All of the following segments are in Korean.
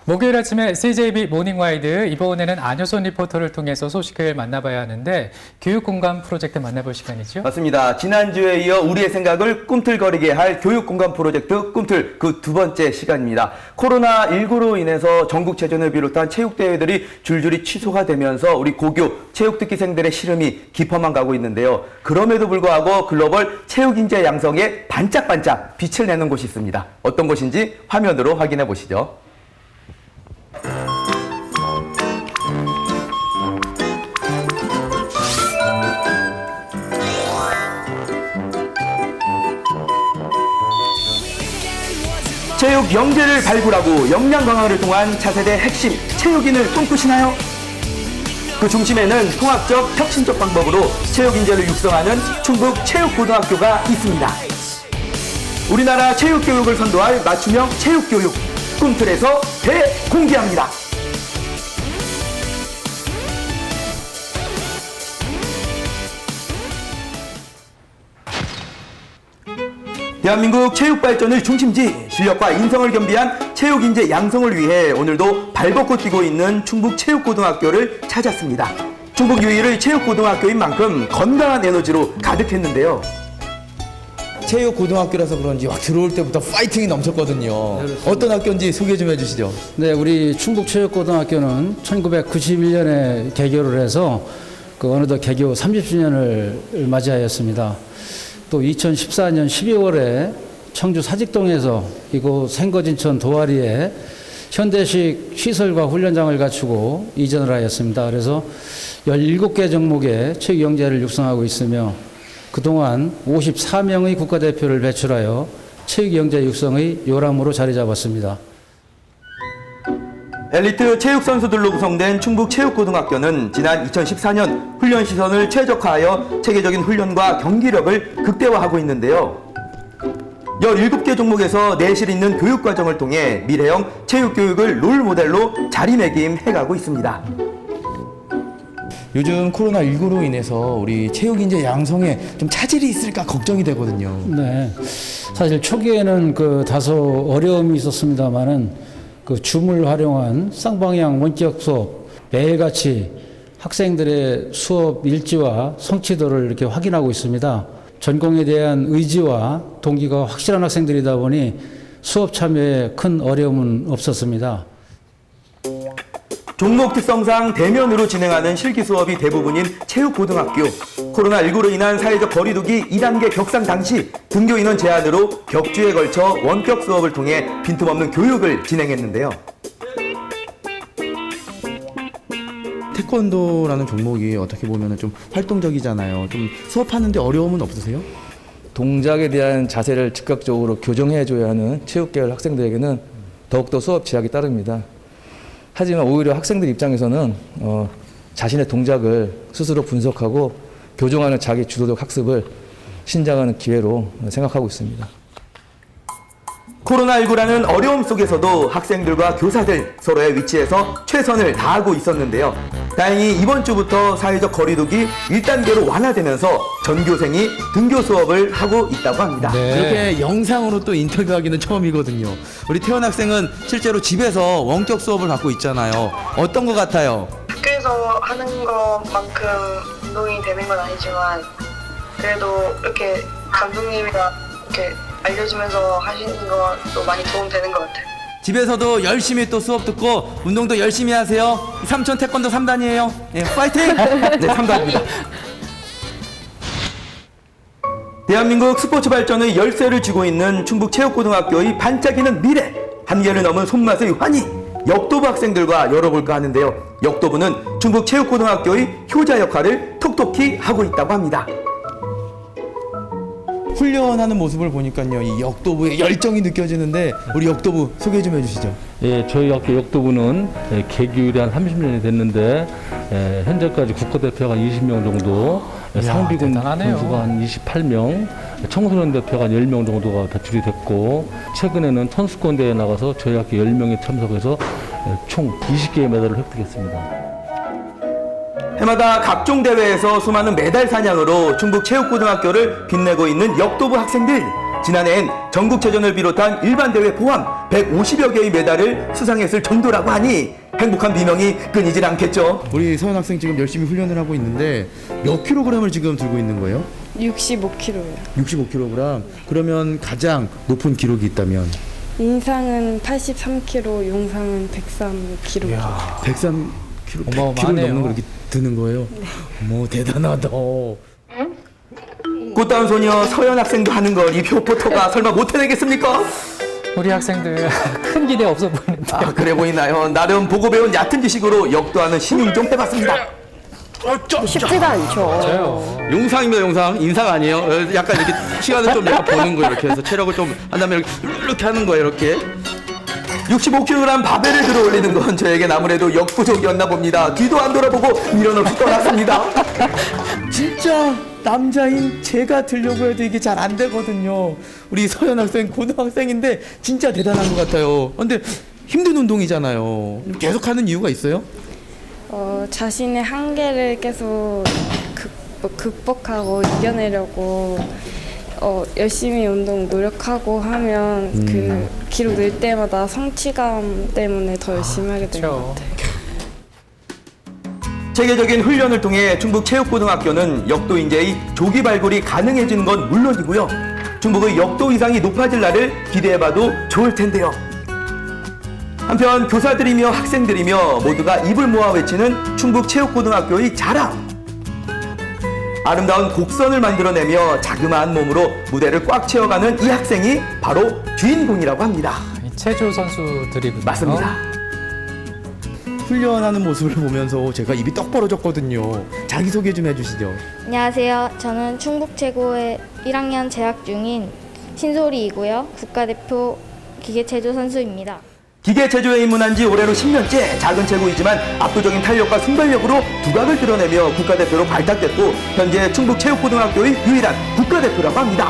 목요일 아침에 CJB 모닝와이드 이번에는 안효선 리포터를 통해서 소식을 만나봐야 하는데 교육공감 프로젝트 만나볼 시간이죠. 맞습니다. 지난주에 이어 우리의 생각을 꿈틀거리게 할 교육공감 프로젝트 꿈틀 그 두 번째 시간입니다. 코로나19로 인해서 전국체전을 비롯한 체육대회들이 줄줄이 취소가 되면서 우리 고교 체육특기생들의 시름이 깊어만 가고 있는데요. 그럼에도 불구하고 글로벌 체육인재 양성에 반짝반짝 빛을 내는 곳이 있습니다. 어떤 곳인지 화면으로 확인해 보시죠. 체육 영재를 발굴하고 역량 강화를 통한 차세대 핵심 체육인을 꿈꾸시나요? 그 중심에는 통합적 혁신적 방법으로 체육 인재를 육성하는 충북 체육고등학교가 있습니다. 우리나라 체육교육을 선도할 맞춤형 체육교육 꿈틀에서 대공개합니다. 대한민국 체육 발전의 중심지, 실력과 인성을 겸비한 체육 인재 양성을 위해 오늘도 발벗고 뛰고 있는 충북 체육고등학교를 찾았습니다. 충북 유일의 체육고등학교인 만큼 건강한 에너지로 가득했는데요. 체육고등학교라서 그런지 막 들어올 때부터 파이팅이 넘쳤거든요. 어떤 학교인지 소개 좀 해주시죠. 네, 우리 충북체육고등학교는 1991년에 개교를 해서 어느덧 개교 30주년을 맞이하였습니다. 또 2014년 12월에 청주 사직동에서 이곳 생거진천 도아리에 현대식 시설과 훈련장을 갖추고 이전을 하였습니다. 그래서 17개 종목의 체육 영재를 육성하고 있으며 그동안 54명의 국가대표를 배출하여 체육 영재 육성의 요람으로 자리 잡았습니다. 엘리트 체육 선수들로 구성된 충북 체육고등학교는 지난 2014년 훈련 시설을 최적화하여 체계적인 훈련과 경기력을 극대화하고 있는데요. 17개 종목에서 내실 있는 교육 과정을 통해 미래형 체육 교육을 롤 모델로 자리매김해가고 있습니다. 요즘 코로나19로 인해서 우리 체육인재 양성에 좀 차질이 있을까 걱정이 되거든요. 네, 사실 초기에는 다소 어려움이 있었습니다만은 줌을 활용한 쌍방향 원격 수업 매일같이 학생들의 수업 일지와 성취도를 이렇게 확인하고 있습니다. 전공에 대한 의지와 동기가 확실한 학생들이다 보니 수업 참여에 큰 어려움은 없었습니다. 종목 특성상 대면으로 진행하는 실기 수업이 대부분인 체육고등학교. 코로나19로 인한 사회적 거리두기 2단계 격상 당시 등교 인원 제한으로 격주에 걸쳐 원격 수업을 통해 빈틈없는 교육을 진행했는데요. 태권도라는 종목이 어떻게 보면 좀 활동적이잖아요. 좀 수업하는데 어려움은 없으세요? 동작에 대한 자세를 즉각적으로 교정해줘야 하는 체육계열 학생들에게는 더욱더 수업 지약이 따릅니다. 하지만 오히려 학생들 입장에서는 자신의 동작을 스스로 분석하고 교정하는 자기 주도적 학습을 신장하는 기회로 생각하고 있습니다. 코로나19라는 어려움 속에서도 학생들과 교사들 서로의 위치에서 최선을 다하고 있었는데요. 다행히 이번 주부터 사회적 거리두기 1단계로 완화되면서 전교생이 등교 수업을 하고 있다고 합니다. 네. 이렇게 영상으로 또 인터뷰하기는 처음이거든요. 우리 태원 학생은 실제로 집에서 원격 수업을 받고 있잖아요. 어떤 것 같아요? 학교에서 하는 것만큼 운동이 되는 건 아니지만 그래도 이렇게 감독님이랑 이렇게 알려주면서 하시는 것도 많이 도움되는 것 같아요. 집에서도 열심히 또 수업 듣고 운동도 열심히 하세요. 삼촌 태권도 3단이에요. 네, 파이팅! 네, 3단입니다. 대한민국 스포츠 발전의 열쇠를 쥐고 있는 충북체육고등학교의 반짝이는 미래, 한계를 넘은 손맛의 환희, 역도부 학생들과 열어볼까 하는데요. 역도부는 충북체육고등학교의 효자 역할을 톡톡히 하고 있다고 합니다. 훈련하는 모습을 보니까요, 이 역도부의 열정이 느껴지는데 우리 역도부 소개 좀 해주시죠. 예, 저희 학교 역도부는 개교일이 한 30년이 됐는데 현재까지 국가대표가 한 20명 정도, 상비군 대단하네요. 선수가 한 28명, 청소년 대표가 한 10명 정도가 배출이 됐고 최근에는 선수권 대회에 나가서 저희 학교 10명이 참석해서 총 20개의 메달을 획득했습니다. 해마다 각종 대회에서 수많은 메달 사냥으로 충북체육고등학교를 빛내고 있는 역도부 학생들. 지난해엔 전국체전을 비롯한 일반 대회 포함 150여 개의 메달을 수상했을 정도라고 하니 행복한 비명이 끊이질 않겠죠. 우리 서현 학생 지금 열심히 훈련을 하고 있는데 몇 킬로그램을 지금 들고 있는 거예요? 65kg예요. 65kg. 그러면 가장 높은 기록이 있다면? 인상은 83kg, 용상은 103kg. 103kg, 100kg 어마어마하네요. 넘는 그렇게 드는 거예요? 어머, 대단하다. 꽃다운 소녀 서현 학생도 하는 걸 이 표포터가 설마 못 해내겠습니까? 우리 학생들 큰 기대 없어 보이는데. 아, 그래 보이나요? 나름 보고 배운 얕은 지식으로 역도하는 신용 좀 해봤습니다. 쉽지가 않죠. 저요. 용상입니다, 용상. 인상 아니에요. 약간 이렇게 시간을 좀 내가 버는 거예요. 이렇게 해서 체력을 좀 한 다음에 이렇게 하는 거예요. 이렇게. 65kg 바벨을 들어 올리는 건 저에겐 아무래도 역부족이었나 봅니다. 뒤도 안 돌아보고 밀어넣고 떠났습니다. 진짜 남자인 제가 들려고 해도 이게 잘 안 되거든요. 우리 서현 학생 고등학생인데 진짜 대단한 것 같아요. 근데 힘든 운동이잖아요. 계속 하는 이유가 있어요? 자신의 한계를 계속 극복하고 이겨내려고 열심히 운동 노력하고 하면 그 기록 늘 때마다 성취감 때문에 더 열심히 하게 되는 것 그렇죠. 같아요. 체계적인 훈련을 통해 충북체육고등학교는 역도 인재의 조기 발굴이 가능해지는 건 물론이고요. 충북의 역도 위상이 높아질 날을 기대해봐도 좋을 텐데요. 한편 교사들이며 학생들이며 모두가 입을 모아 외치는 충북체육고등학교의 자랑. 아름다운 곡선을 만들어내며 자그마한 몸으로 무대를 꽉 채워가는 이 학생이 바로 주인공이라고 합니다. 이 체조 선수들이군요. 맞습니다. 훈련하는 모습을 보면서 제가 입이 떡 벌어졌거든요. 자기소개 좀 해주시죠. 안녕하세요. 저는 충북 최고의 1학년 재학 중인 신소리이고요. 국가대표 기계체조 선수입니다. 기계 체조에 입문한 지 올해로 10년째. 작은 체구이지만 압도적인 탄력과 순발력으로 두각을 드러내며 국가대표로 발탁됐고 현재 충북체육고등학교의 유일한 국가대표라고 합니다.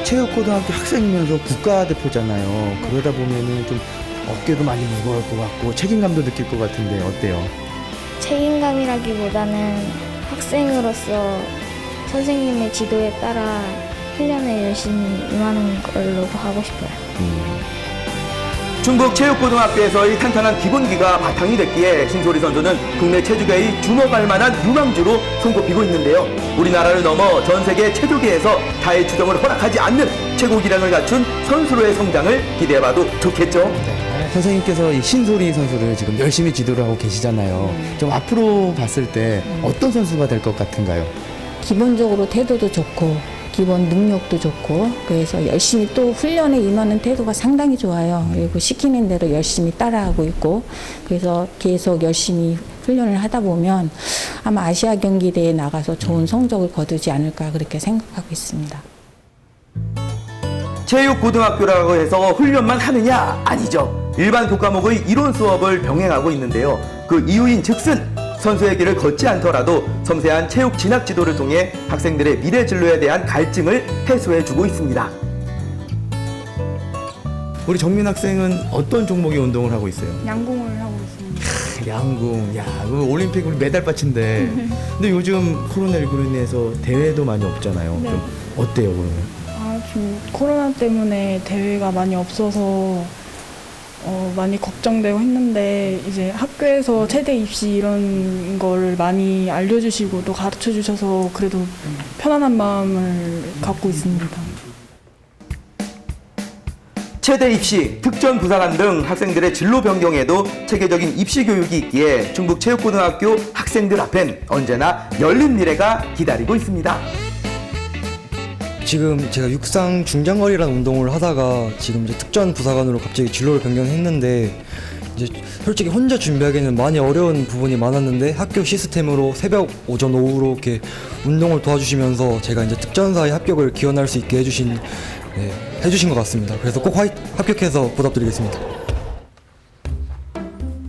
체육고등학교 학생이면서 국가대표잖아요. 그러다 보면은 좀 어깨도 많이 무거울 것 같고 책임감도 느낄 것 같은데 어때요? 책임감이라기보다는 학생으로서 선생님의 지도에 따라 훈련에 열심히 임하는 걸로 하고 싶어요. 충북체육고등학교에서의 탄탄한 기본기가 바탕이 됐기에 신소리 선수는 국내 체조계의 주목할 만한 유망주로 손꼽히고 있는데요. 우리나라를 넘어 전 세계 체조계에서 타의 추종을 허락하지 않는 최고 기량을 갖춘 선수로의 성장을 기대해봐도 좋겠죠. 선생님께서 이 신소리 선수를 지금 열심히 지도를 하고 계시잖아요. 좀 앞으로 봤을 때 어떤 선수가 될 것 같은가요? 기본적으로 태도도 좋고 기본 능력도 좋고 그래서 열심히 또 훈련에 임하는 태도가 상당히 좋아요. 그리고 시키는 대로 열심히 따라하고 있고 그래서 계속 열심히 훈련을 하다 보면 아마 아시아 경기대회에 나가서 좋은 성적을 거두지 않을까 그렇게 생각하고 있습니다. 체육고등학교라고 해서 훈련만 하느냐? 아니죠. 일반 교과목의 이론 수업을 병행하고 있는데요. 그 이유인 즉슨 선수의 길을 걷지 않더라도 섬세한 체육 진학 지도를 통해 학생들의 미래 진로에 대한 갈증을 해소해주고 있습니다. 우리 정민 학생은 어떤 종목의 운동을 하고 있어요? 양궁을 하고 있습니다. 양궁. 야, 그 올림픽 우리 메달 받친데. 근데 요즘 코로나19로 인해서 대회도 많이 없잖아요. 네. 좀 어때요, 그러면? 지금 코로나 때문에 대회가 많이 없어서 많이 걱정되고 했는데 이제 학교에서 체대 입시 이런 거를 많이 알려주시고 또 가르쳐 주셔서 그래도 편안한 마음을 갖고 있습니다. 체대 입시, 특전 부사관 등 학생들의 진로 변경에도 체계적인 입시 교육이 있기에 충북체육고등학교 학생들 앞엔 언제나 열린 미래가 기다리고 있습니다. 지금 제가 육상 중장거리라는 운동을 하다가 지금 이제 특전 부사관으로 갑자기 진로를 변경했는데 이제 솔직히 혼자 준비하기에는 많이 어려운 부분이 많았는데 학교 시스템으로 새벽, 오전, 오후로 이렇게 운동을 도와주시면서 제가 이제 특전사의 합격을 기원할 수 있게 해주신 것 같습니다. 그래서 꼭 합격해서 보답드리겠습니다.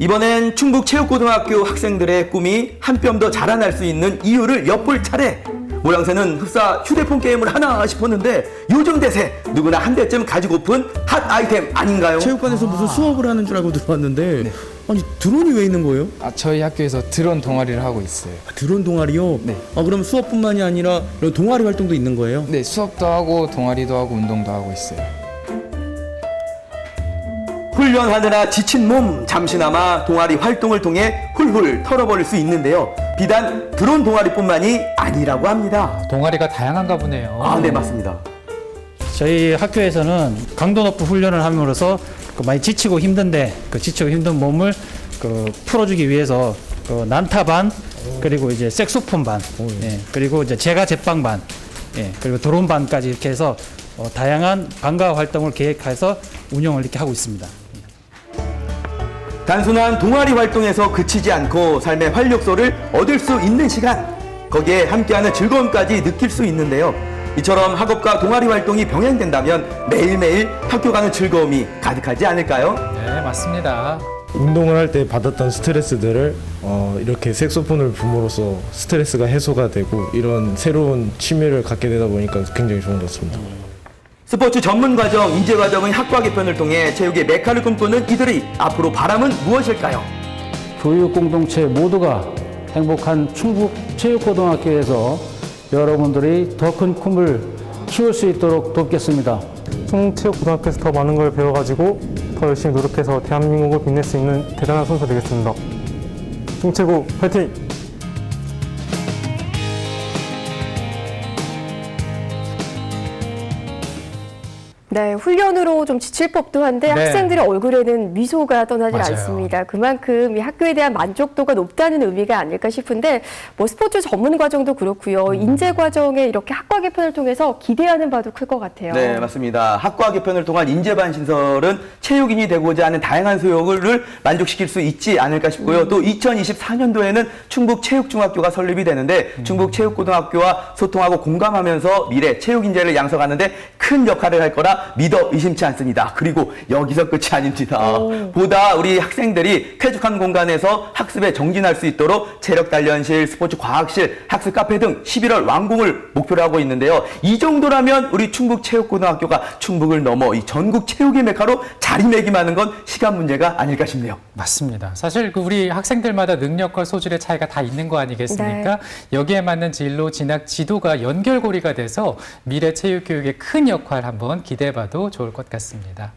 이번엔 충북체육고등학교 학생들의 꿈이 한 뼘 더 자라날 수 있는 이유를 엿볼 차례. 모양새는 흡사 휴대폰 게임을 하나 싶었는데 요즘 대세 누구나 한 대쯤 가지고픈 핫 아이템 아닌가요? 체육관에서 무슨 수업을 하는 줄 알고 들어왔는데 아니 드론이 왜 있는 거예요? 저희 학교에서 드론 동아리를 하고 있어요. 드론 동아리요? 네. 그럼 수업뿐만이 아니라 이런 동아리 활동도 있는 거예요? 네, 수업도 하고 동아리도 하고 운동도 하고 있어요. 훈련하느라 지친 몸 잠시나마 동아리 활동을 통해 훌훌 털어버릴 수 있는데요. 비단 드론 동아리뿐만이 아니라고 합니다. 동아리가 다양한가 보네요. 네, 맞습니다. 저희 학교에서는 강도 높은 훈련을 함으로써 많이 지치고 힘든데 그 지치고 힘든 몸을 풀어주기 위해서 난타반 그리고 이제 색소폰 반 그리고 이제 제가 제빵 반 그리고 드론 반까지 이렇게 해서 다양한 반가 활동을 계획해서 운영을 이렇게 하고 있습니다. 단순한 동아리 활동에서 그치지 않고 삶의 활력소를 얻을 수 있는 시간, 거기에 함께하는 즐거움까지 느낄 수 있는데요. 이처럼 학업과 동아리 활동이 병행된다면 매일매일 학교 가는 즐거움이 가득하지 않을까요? 네, 맞습니다. 운동을 할 때 받았던 스트레스들을 이렇게 색소폰을 붐으로써 스트레스가 해소가 되고 이런 새로운 취미를 갖게 되다 보니까 굉장히 좋은 것 같습니다. 스포츠 전문 과정, 인재 과정의 학과 개편을 통해 체육의 메카를 꿈꾸는 이들이 앞으로 바람은 무엇일까요? 교육 공동체 모두가 행복한 충북체육고등학교에서 여러분들이 더 큰 꿈을 키울 수 있도록 돕겠습니다. 충북체육고등학교에서 더 많은 걸 배워가지고 더 열심히 노력해서 대한민국을 빛낼 수 있는 대단한 선수 되겠습니다. 충북체고 화이팅! 네, 훈련으로 좀 지칠 법도 한데 네. 학생들의 얼굴에는 미소가 떠나질 맞아요. 않습니다. 그만큼 이 학교에 대한 만족도가 높다는 의미가 아닐까 싶은데 뭐 스포츠 전문 과정도 그렇고요. 인재 과정에 이렇게 학과 개편을 통해서 기대하는 바도 클 것 같아요. 네, 맞습니다. 학과 개편을 통한 인재반 신설은 체육인이 되고자 하는 다양한 소요를 만족시킬 수 있지 않을까 싶고요. 또 2024년도에는 충북체육중학교가 설립이 되는데 충북체육고등학교와 소통하고 공감하면서 미래 체육인재를 양성하는 데 큰 역할을 할 거라 믿어 의심치 않습니다. 그리고 여기서 끝이 아닙니다. 보다 우리 학생들이 쾌적한 공간에서 학습에 정진할 수 있도록 체력단련실, 스포츠 과학실, 학습 카페 등 11월 완공을 목표로 하고 있는데요. 이 정도라면 우리 충북체육고등학교가 충북을 넘어 이 전국 체육의 메카로 자리매김하는 건 시간 문제가 아닐까 싶네요. 맞습니다. 사실 우리 학생들마다 능력과 소질의 차이가 다 있는 거 아니겠습니까? 여기에 맞는 진로, 진학, 지도가 연결고리가 돼서 미래 체육교육의 큰 역할 한번 기대해봐도 좋을 것 같습니다.